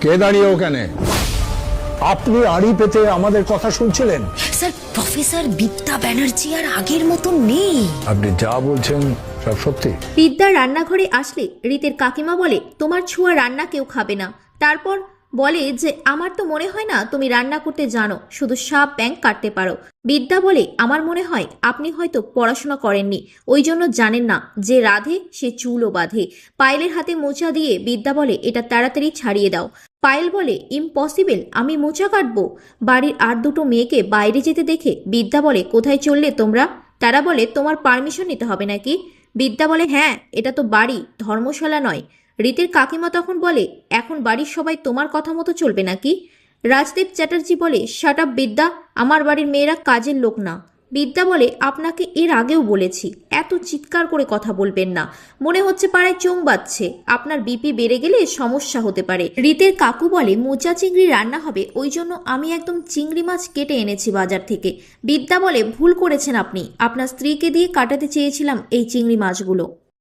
কে দাঁড়িয়ে ওখানে? আপনি আড়ি পেতে আমাদের কথা শুনছিলেন? স্যার, প্রফেসর বিদ্যা ব্যানার্জি আর আগের মতো নেই। আপনি যা বলছেন সব সত্যি? বিদ্যা রান্নাঘরে আসলে রীতের কাকিমা বলে, তোমার ছোঁয়া রান্না কেউ খাবে না। তারপর বলে যে আমার তো মনে হয় না তুমি রান্না করতে জানো, শুধু সাপ ব্যাঙ কাটতে পারো। বিদ্যা বলে, আমার মনে হয় আপনি হয়তো পড়াশোনা করেননি, ওই জন্য জানেন না যে রাধে সে চুলও বাঁধে। পায়েলের হাতে মোচা দিয়ে বিদ্যা বলে, এটা তাড়াতাড়ি ছাড়িয়ে দাও। পায়েল বলে, ইম্পসিবল, আমি মোচা কাটবো? বাড়ির আর দুটো মেয়েকে বাইরে যেতে দেখে বিদ্যা বলে, কোথায় চললে তোমরা? তারা বলে, তোমার পারমিশন নিতে হবে নাকি? বিদ্যা বলে, হ্যাঁ, এটা তো বাড়ি, ধর্মশালা নয়। রীতির কাকিমা তখন বলে, এখন বাড়ির সবাই তোমার কথা মতো চলবে নাকি? রাজদীপ চ্যাটার্জি বলে, শাট আপ বিদ্যা, আমার বাড়ির মেয়েরা কাজের লোক না। বিদ্যা বলে, আপনাকে এর আগেও বলেছি এত চিৎকার করে কথা বলবেন না, মনে হচ্ছে পাড়ায় চোং বাজছে, আপনার বিপি বেড়ে গেলে সমস্যা হতে পারে। রীতের কাকু বলে, মোচা চিংড়ি রান্না হবে, ওই জন্য আমি একদম চিংড়ি মাছ কেটে এনেছি বাজার থেকে। বিদ্যা বলে, ভুল করেছেন আপনি, আপনার স্ত্রীকে দিয়ে কাটাতে চেয়েছিলাম এই চিংড়ি মাছগুলো।